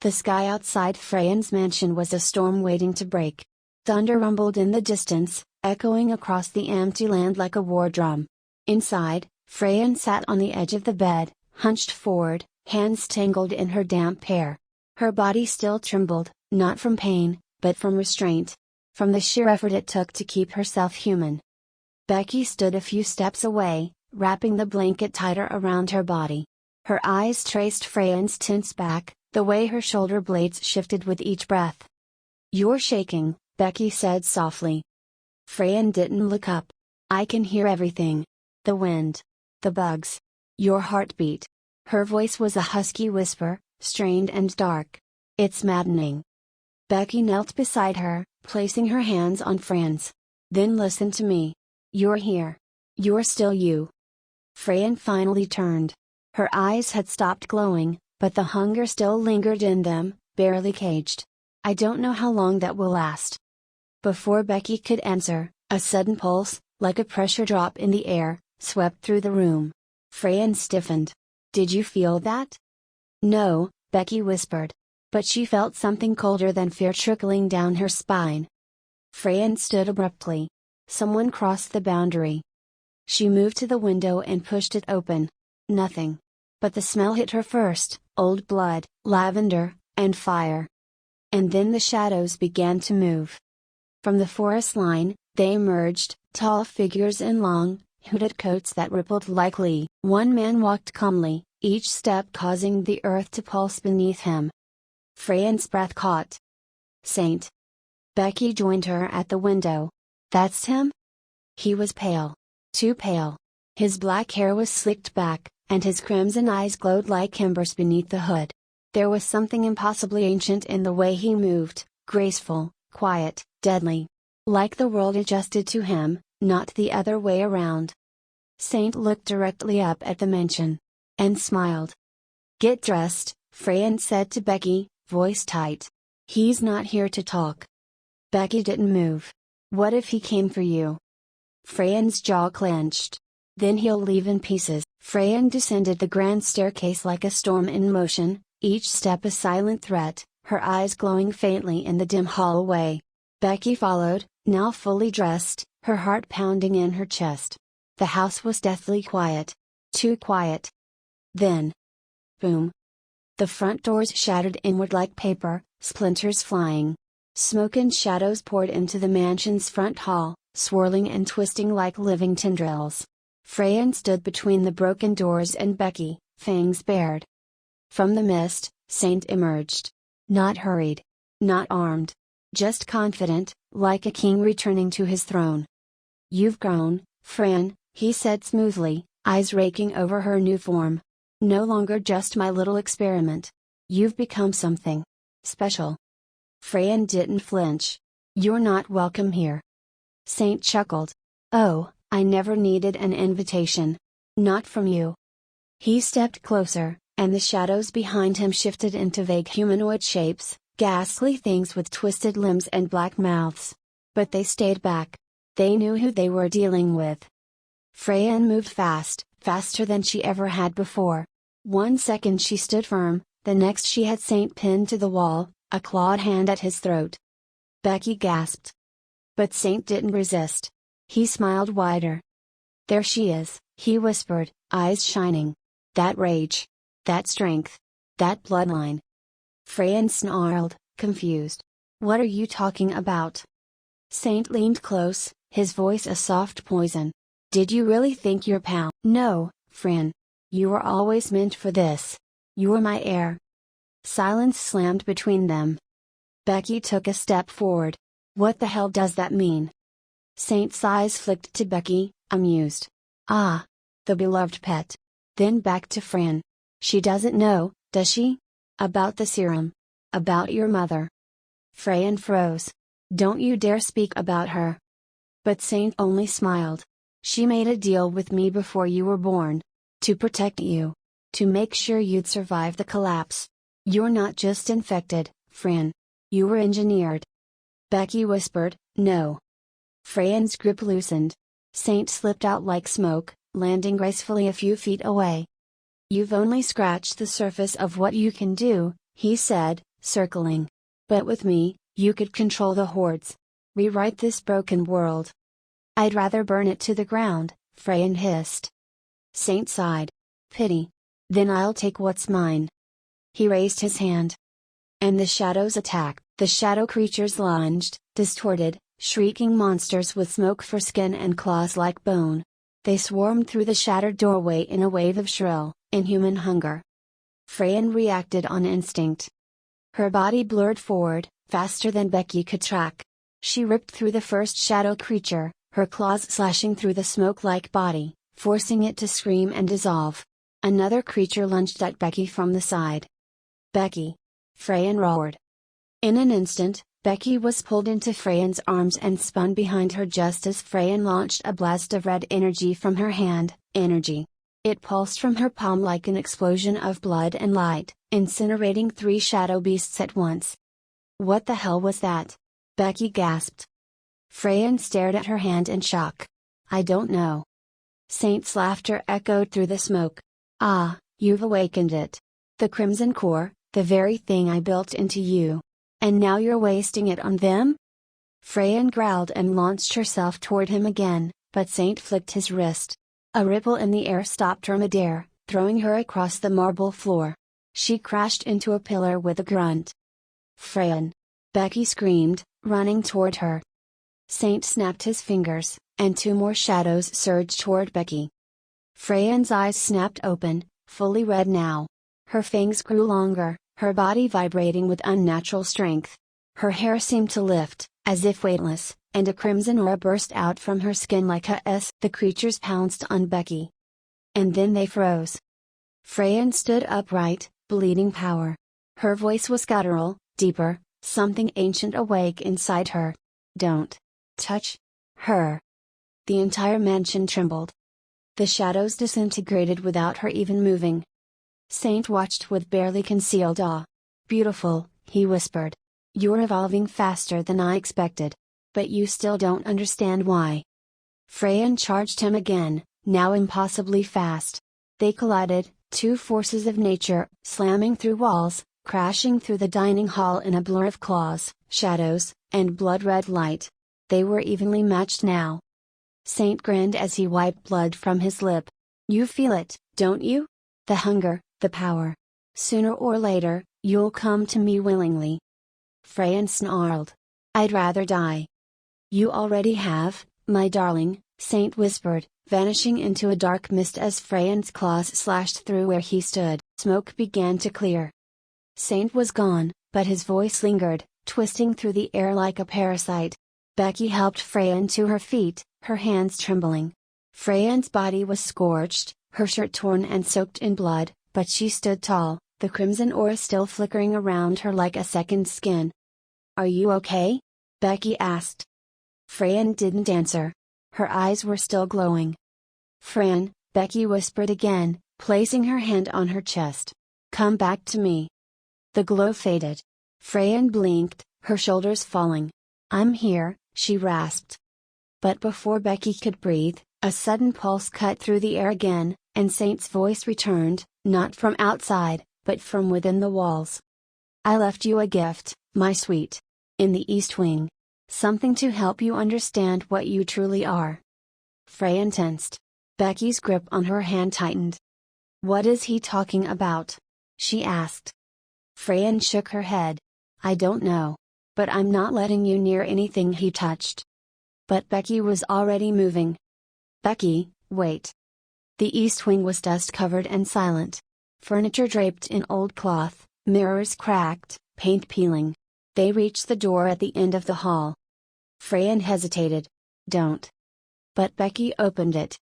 The sky outside Freen's mansion was a storm waiting to break. Thunder rumbled in the distance, echoing across the empty land like a war drum. Inside, Freen sat on the edge of the bed, hunched forward, hands tangled in her damp hair. Her body still trembled, not from pain, but from restraint. From the sheer effort it took to keep herself human. Becky stood a few steps away, wrapping the blanket tighter around her body. Her eyes traced Freen's tense back, the way her shoulder blades shifted with each breath. "You're shaking," Becky said softly. Freen didn't look up. "I can hear everything. The wind. The bugs. Your heartbeat." Her voice was a husky whisper, strained and dark. "It's maddening." Becky knelt beside her, placing her hands on Freen's. "Then listen to me. You're here. You're still you." Freen finally turned. Her eyes had stopped glowing, but the hunger still lingered in them, barely caged. "I don't know how long that will last." Before Becky could answer, a sudden pulse, like a pressure drop in the air, swept through the room. Freen stiffened. "Did you feel that?" "No," Becky whispered. But she felt something colder than fear trickling down her spine. Freen stood abruptly. Someone crossed the boundary. She moved to the window and pushed it open. Nothing. But the smell hit her first, old blood, lavender, and fire. And then the shadows began to move. From the forest line, they emerged, tall figures in long, hooded coats that rippled like lee. One man walked calmly, each step causing the earth to pulse beneath him. Freen's breath caught. "Saint." Becky joined her at the window. "That's him?" He was pale. Too pale. His black hair was slicked back, and his crimson eyes glowed like embers beneath the hood. There was something impossibly ancient in the way he moved, graceful, quiet, deadly. Like the world adjusted to him, not the other way around. Saint looked directly up at the mansion. And smiled. "Get dressed," Freen said to Becky, voice tight. "He's not here to talk." Becky didn't move. "What if he came for you?" Freen's jaw clenched. "Then he'll leave in pieces." Freen descended the grand staircase like a storm in motion, each step a silent threat, her eyes glowing faintly in the dim hallway. Becky followed, now fully dressed, her heart pounding in her chest. The house was deathly quiet. Too quiet. Then. Boom. The front doors shattered inward like paper, splinters flying. Smoke and shadows poured into the mansion's front hall, swirling and twisting like living tendrils. Freen stood between the broken doors and Becky, fangs bared. From the mist, Saint emerged. Not hurried. Not armed. Just confident, like a king returning to his throne. "You've grown, Freen," he said smoothly, eyes raking over her new form. "No longer just my little experiment. You've become something special." Freen didn't flinch. "You're not welcome here." Saint chuckled. "Oh, I never needed an invitation. Not from you." He stepped closer, and the shadows behind him shifted into vague humanoid shapes, ghastly things with twisted limbs and black mouths. But they stayed back. They knew who they were dealing with. Freen moved fast, faster than she ever had before. One second she stood firm, the next she had Saint pinned to the wall, a clawed hand at his throat. Becky gasped. But Saint didn't resist. He smiled wider. "There she is," he whispered, eyes shining. "That rage. That strength. That bloodline." Freen snarled, confused. "What are you talking about?" Saint leaned close, his voice a soft poison. "Did you really think your pal?" "No, Freen. You were always meant for this. You're my heir." Silence slammed between them. Becky took a step forward. "What the hell does that mean?" Saint's eyes flicked to Becky, amused. "Ah. The beloved pet." Then back to Freen. "She doesn't know, does she? About the serum. About your mother." Freen froze. "Don't you dare speak about her." But Saint only smiled. "She made a deal with me before you were born. To protect you. To make sure you'd survive the collapse. You're not just infected, Freen. You were engineered." Becky whispered, "No." Freen's grip loosened. Saint slipped out like smoke, landing gracefully a few feet away. "You've only scratched the surface of what you can do," he said, circling. But with me, you could control the hordes. Rewrite this broken world. I'd rather burn it to the ground, Freen hissed. Saint sighed. Pity. Then I'll take what's mine. He raised his hand. And the shadows attacked. The shadow creatures lunged, distorted, shrieking monsters with smoke for skin and claws like bone. They swarmed through the shattered doorway in a wave of shrill, inhuman hunger. Freen reacted on instinct. Her body blurred forward, faster than Becky could track. She ripped through the first shadow creature, her claws slashing through the smoke-like body, forcing it to scream and dissolve. Another creature lunged at Becky from the side. Becky! Freen roared. In an instant, Becky was pulled into Freen's arms and spun behind her just as Freen launched a blast of red energy from her hand, energy. It pulsed from her palm like an explosion of blood and light, incinerating 3 shadow beasts at once. What the hell was that? Becky gasped. Freen stared at her hand in shock. I don't know. Saint's laughter echoed through the smoke. Ah, you've awakened it. The Crimson Core, the very thing I built into you. And now you're wasting it on them? Freen growled and launched herself toward him again, but Saint flicked his wrist. A ripple in the air stopped her midair, throwing her across the marble floor. She crashed into a pillar with a grunt. Freen! Becky screamed, running toward her. Saint snapped his fingers, and 2 more shadows surged toward Becky. Freen's eyes snapped open, fully red now. Her fangs grew longer, her body vibrating with unnatural strength. Her hair seemed to lift, as if weightless, and a crimson aura burst out from her skin like a S. The creatures pounced on Becky. And then they froze. Freen stood upright, bleeding power. Her voice was guttural, deeper, something ancient awake inside her. Don't touch her. The entire mansion trembled. The shadows disintegrated without her even moving. Saint watched with barely concealed awe. Beautiful, he whispered. You're evolving faster than I expected. But you still don't understand why. Freen charged him again, now impossibly fast. They collided, 2 forces of nature, slamming through walls, crashing through the dining hall in a blur of claws, shadows, and blood-red light. They were evenly matched now. Saint grinned as he wiped blood from his lip. You feel it, don't you? The hunger, the power. Sooner or later, you'll come to me willingly. Freen snarled. I'd rather die. You already have, my darling, Saint whispered, vanishing into a dark mist as Freen's claws slashed through where he stood. Smoke began to clear. Saint was gone, but his voice lingered, twisting through the air like a parasite. Becky helped Freen to her feet, her hands trembling. Freen's body was scorched, her shirt torn and soaked in blood, but she stood tall, the crimson aura still flickering around her like a second skin. Are you okay? Becky asked. Freen didn't answer. Her eyes were still glowing. Freen, Becky whispered again, placing her hand on her chest. Come back to me. The glow faded. Freen blinked, her shoulders falling. I'm here, she rasped. But before Becky could breathe, a sudden pulse cut through the air again, and Saint's voice returned, not from outside, but from within the walls. I left you a gift, my sweet. In the East Wing. Something to help you understand what you truly are. Freen tensed. Becky's grip on her hand tightened. What is he talking about? She asked. Freen shook her head. I don't know. But I'm not letting you near anything he touched. But Becky was already moving. Becky, wait. The East Wing was dust-covered and silent. Furniture draped in old cloth, mirrors cracked, paint peeling. They reached the door at the end of the hall. Freen hesitated. Don't. But Becky opened it.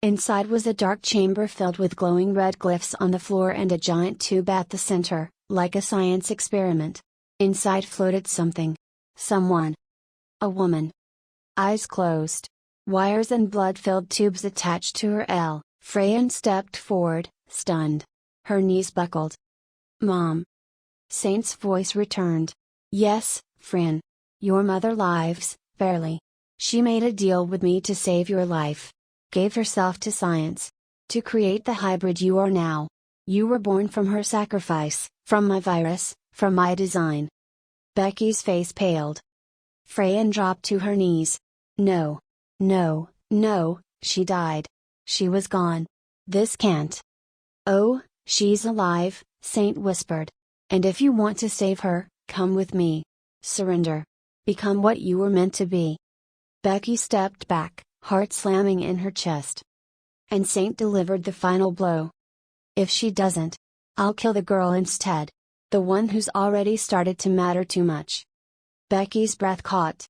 Inside was a dark chamber filled with glowing red glyphs on the floor and a giant tube at the center, like a science experiment. Inside floated something. Someone. A woman. Eyes closed. Wires and blood-filled tubes attached to her L. Freen stepped forward, stunned. Her knees buckled. Mom. Saint's voice returned. Yes, Freen. Your mother lives, barely. She made a deal with me to save your life. Gave herself to science. To create the hybrid you are now. You were born from her sacrifice, from my virus, from my design. Becky's face paled. Freen dropped to her knees. No. No, no, she died. She was gone. This can't. Oh, she's alive, Saint whispered. And if you want to save her, come with me. Surrender. Become what you were meant to be. Becky stepped back, heart slamming in her chest. And Saint delivered the final blow. If she doesn't, I'll kill the girl instead. The one who's already started to matter too much. Becky's breath caught.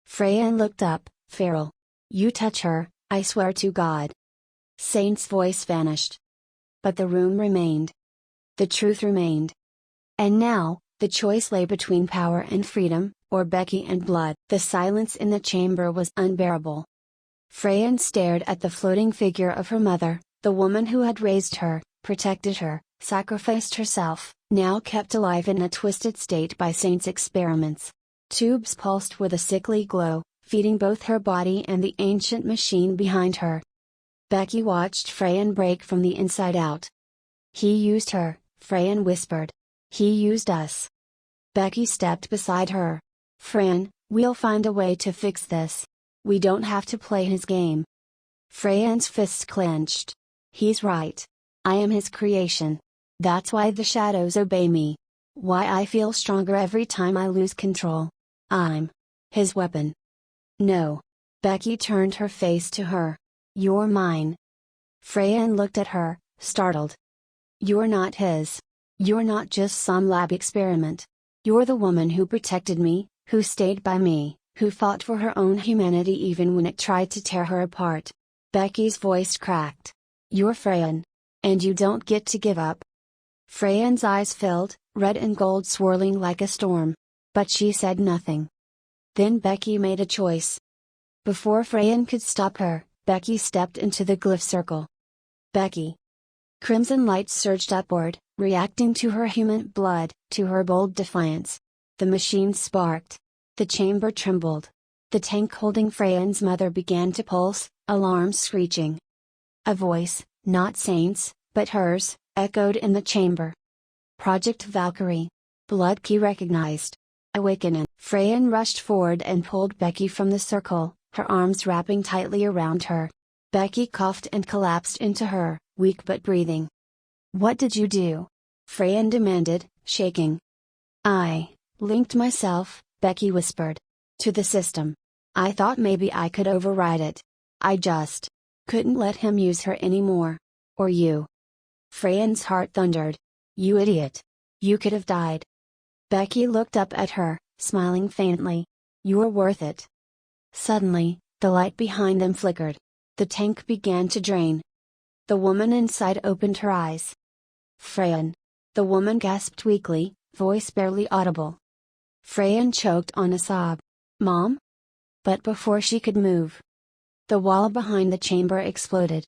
Freen looked up. Feral. You touch her, I swear to God. Saint's voice vanished. But the room remained. The truth remained. And now, the choice lay between power and freedom, or Becky and blood. The silence in the chamber was unbearable. Freen stared at the floating figure of her mother, the woman who had raised her, protected her, sacrificed herself, now kept alive in a twisted state by Saint's experiments. Tubes pulsed with a sickly glow, feeding both her body and the ancient machine behind her. Becky watched Freen break from the inside out. He used her, Freen whispered. He used us. Becky stepped beside her. Freen, we'll find a way to fix this. We don't have to play his game. Freen's fists clenched. He's right. I am his creation. That's why the shadows obey me. Why I feel stronger every time I lose control. I'm his weapon. No. Becky turned her face to her. You're mine. Freen looked at her, startled. You're not his. You're not just some lab experiment. You're the woman who protected me, who stayed by me, who fought for her own humanity even when it tried to tear her apart. Becky's voice cracked. You're Freen. And you don't get to give up. Freen's eyes filled, red and gold swirling like a storm. But she said nothing. Then Becky made a choice. Before Freen could stop her, Becky stepped into the glyph circle. Becky. Crimson light surged upward, reacting to her human blood, to her bold defiance. The machine sparked. The chamber trembled. The tank holding Freen's mother began to pulse, alarms screeching. A voice, not Saint's, but hers, echoed in the chamber. Project Valkyrie. Blood key recognized. Awakening. Freen rushed forward and pulled Becky from the circle, her arms wrapping tightly around her. Becky coughed and collapsed into her, weak but breathing. What did you do? Freen demanded, shaking. I linked myself, Becky whispered. To the system. I thought maybe I could override it. I just couldn't let him use her anymore. Or you. Freen's heart thundered. You idiot. You could have died. Becky looked up at her, smiling faintly. You're worth it. Suddenly, the light behind them flickered. The tank began to drain. The woman inside opened her eyes. Freen. The woman gasped weakly, voice barely audible. Freen choked on a sob. Mom? But before she could move, the wall behind the chamber exploded.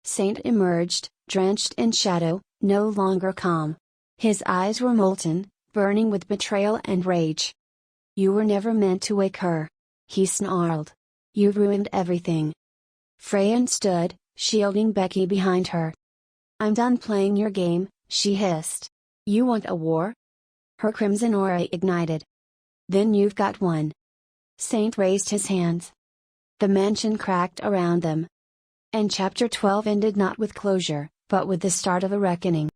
Saint emerged, drenched in shadow, no longer calm. His eyes were molten, burning with betrayal and rage. You were never meant to wake her. He snarled. You ruined everything. Freen stood, shielding Becky behind her. I'm done playing your game, she hissed. You want a war? Her crimson aura ignited. Then you've got one. Saint raised his hands. The mansion cracked around them. And chapter 12 ended not with closure, but with the start of a reckoning.